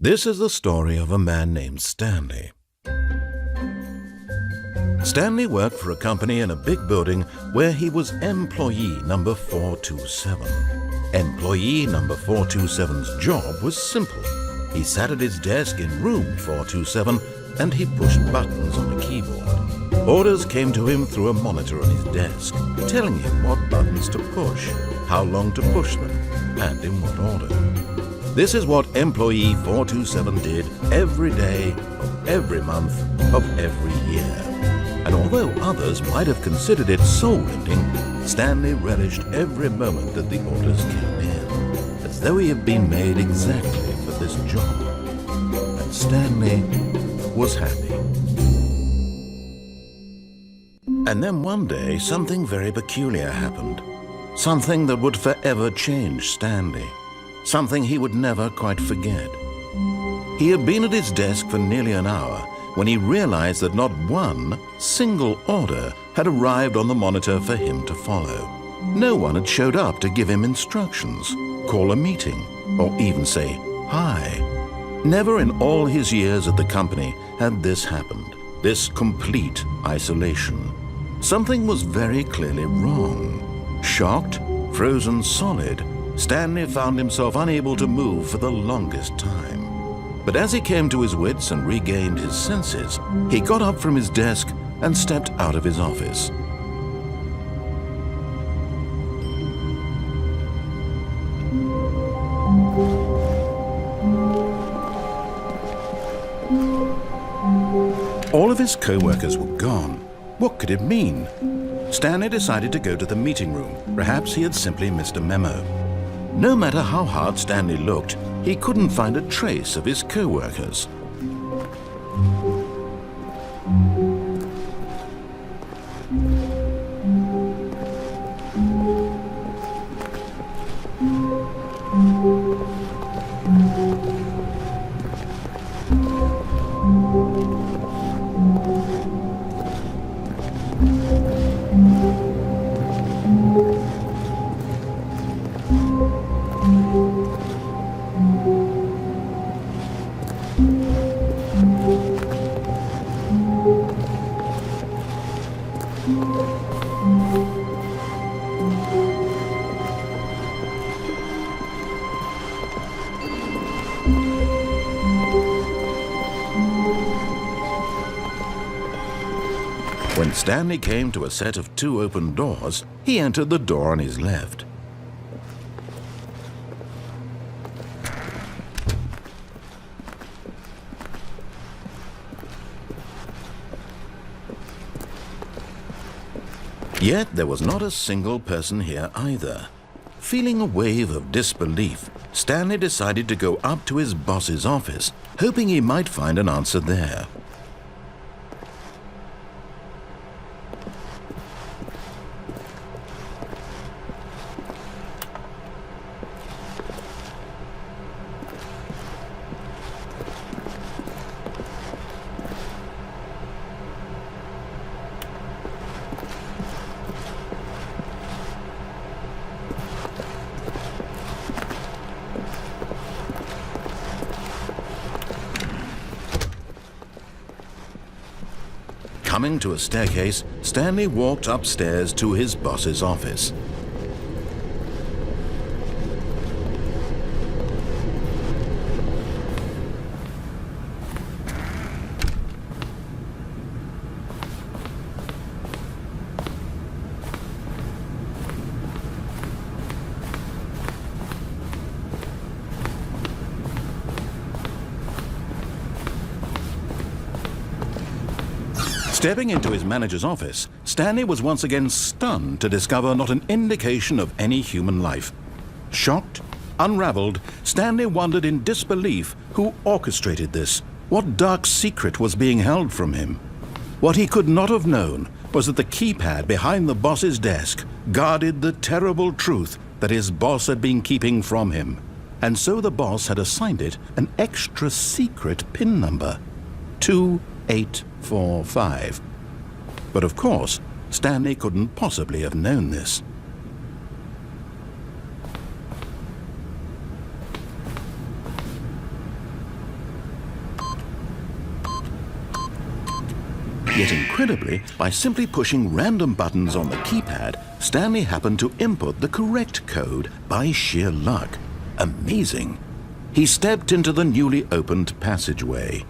This is the story of a man named Stanley. Stanley worked for a company in a big building where he was employee number 427. Employee number 427's job was simple. He sat at his desk in room 427 and he pushed buttons on a keyboard. Orders came to him through a monitor on his desk, telling him what buttons to push, how long to push them, and in what order. This is what employee 427 did every day of every month of every year. And although others might have considered it soul-rending, Stanley relished every moment that the orders came in, as though he had been made exactly for this job. And Stanley was happy. And then one day, something very peculiar happened. Something that would forever change Stanley. Something he would never quite forget. He had been at his desk for nearly an hour when he realized that not one single order had arrived on the monitor for him to follow. No one had showed up to give him instructions, call a meeting, or even say hi. Never in all his years at the company had this happened, this complete isolation. Something was very clearly wrong. Shocked, frozen solid, Stanley found himself unable to move for the longest time. But as he came to his wits and regained his senses, he got up from his desk and stepped out of his office. All of his co-workers were gone. What could it mean? Stanley decided to go to the meeting room. Perhaps he had simply missed a memo. No matter how hard Stanley looked, he couldn't find a trace of his co-workers. When Stanley came to a set of 2 open doors, he entered the door on his left. Yet there was not a single person here either. Feeling a wave of disbelief, Stanley decided to go up to his boss's office, hoping he might find an answer there. Coming to a staircase, Stanley walked upstairs to his boss's office. Stepping into his manager's office, Stanley was once again stunned to discover not an indication of any human life. Shocked, unraveled, Stanley wondered in disbelief who orchestrated this. What dark secret was being held from him? What he could not have known was that the keypad behind the boss's desk guarded the terrible truth that his boss had been keeping from him. And so the boss had assigned it an extra secret PIN number, 2845. But of course, Stanley couldn't possibly have known this. Yet incredibly, by simply pushing random buttons on the keypad, Stanley happened to input the correct code by sheer luck. Amazing. He stepped into the newly opened passageway.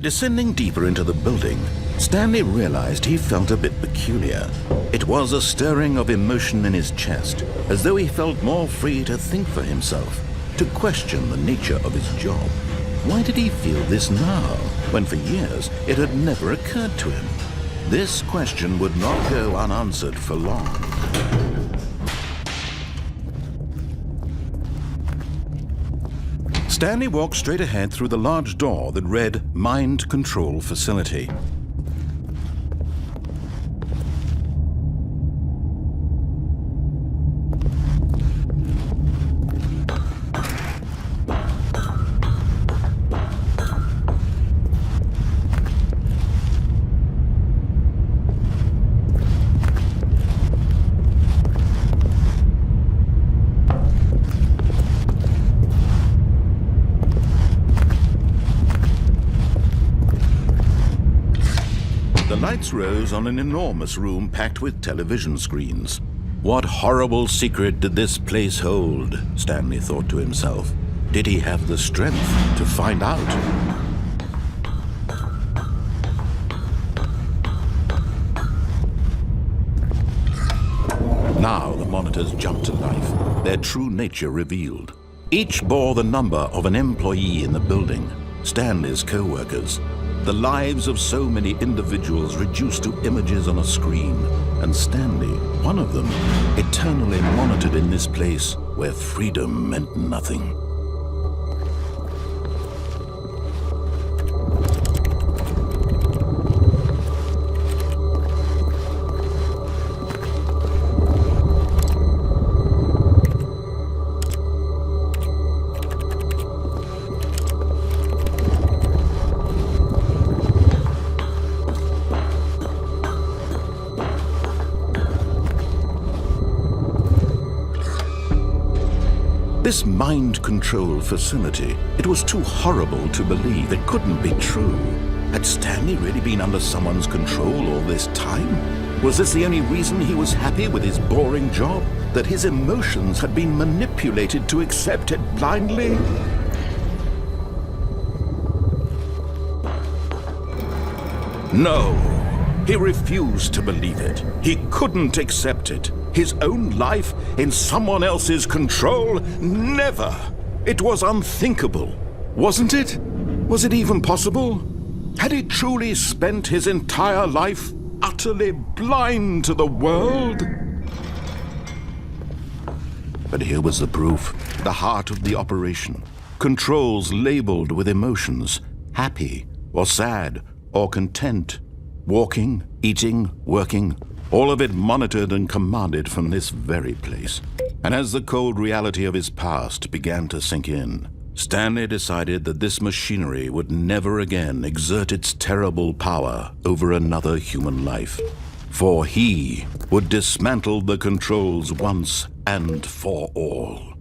Descending deeper into the building, Stanley realized he felt a bit peculiar. It was a stirring of emotion in his chest, as though he felt more free to think for himself, to question the nature of his job. Why did he feel this now, when for years it had never occurred to him? This question would not go unanswered for long. Stanley walked straight ahead through the large door that read Mind Control Facility. The lights rose on an enormous room packed with television screens. What horrible secret did this place hold? Stanley thought to himself. Did he have the strength to find out? Now the monitors jumped to life, their true nature revealed. Each bore the number of an employee in the building, Stanley's co-workers. The lives of so many individuals reduced to images on a screen, and Stanley, one of them, eternally monitored in this place where freedom meant nothing. This mind control facility, it was too horrible to believe. It couldn't be true. Had Stanley really been under someone's control all this time? Was this the only reason he was happy with his boring job? That his emotions had been manipulated to accept it blindly? No, he refused to believe it. He couldn't accept it. His own life in someone else's control? Never! It was unthinkable. Wasn't it? Was it even possible? Had he truly spent his entire life utterly blind to the world? But here was the proof, the heart of the operation. Controls labeled with emotions, happy or sad or content, walking, eating, working, all of it monitored and commanded from this very place. And as the cold reality of his past began to sink in, Stanley decided that this machinery would never again exert its terrible power over another human life. For he would dismantle the controls once and for all.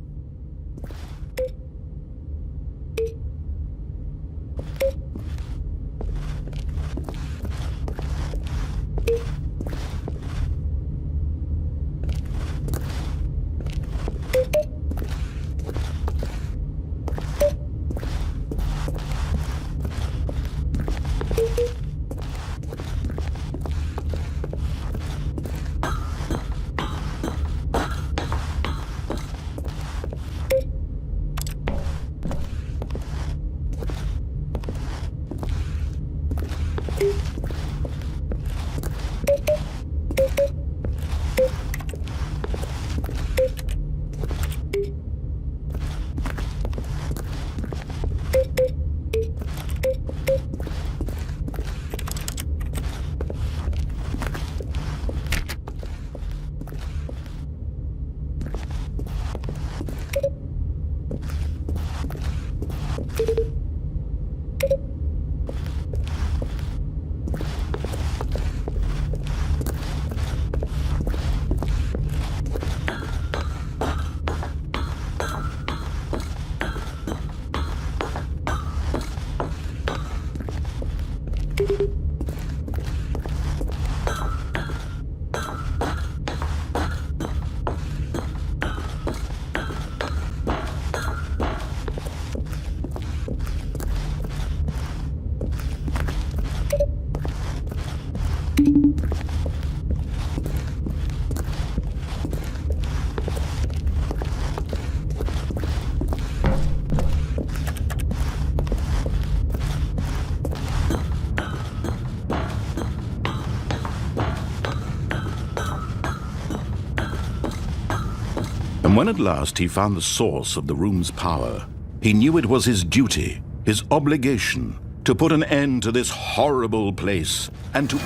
And when at last he found the source of the room's power, he knew it was his duty, his obligation, to put an end to this horrible place and to...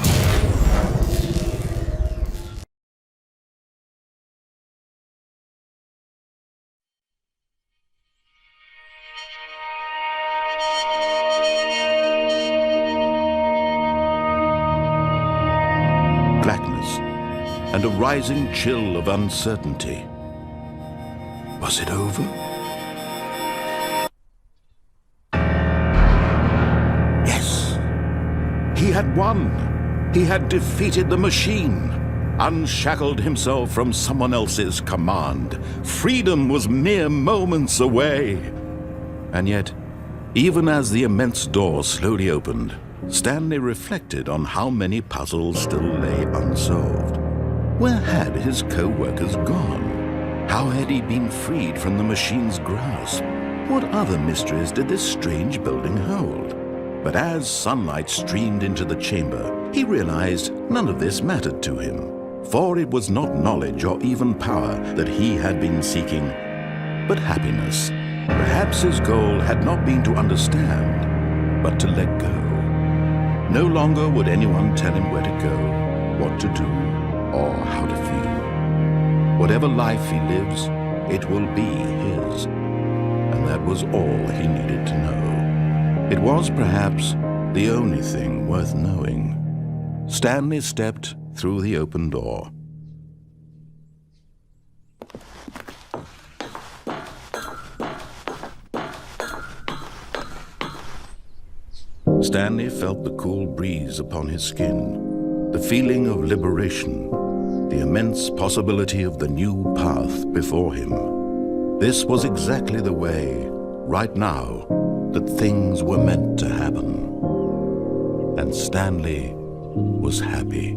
blackness and a rising chill of uncertainty. Was it over? Yes. He had won. He had defeated the machine, unshackled himself from someone else's command. Freedom was mere moments away. And yet, even as the immense door slowly opened, Stanley reflected on how many puzzles still lay unsolved. Where had his co-workers gone? How had he been freed from the machine's grasp? What other mysteries did this strange building hold? But as sunlight streamed into the chamber, he realized none of this mattered to him, for it was not knowledge or even power that he had been seeking, but happiness. Perhaps his goal had not been to understand, but to let go. No longer would anyone tell him where to go, what to do, or how to feel. Whatever life he lives, it will be his. And that was all he needed to know. It was perhaps the only thing worth knowing. Stanley stepped through the open door. Stanley felt the cool breeze upon his skin, the feeling of liberation, the immense possibility of the new path before him. This was exactly the way, right now, that things were meant to happen. And Stanley was happy.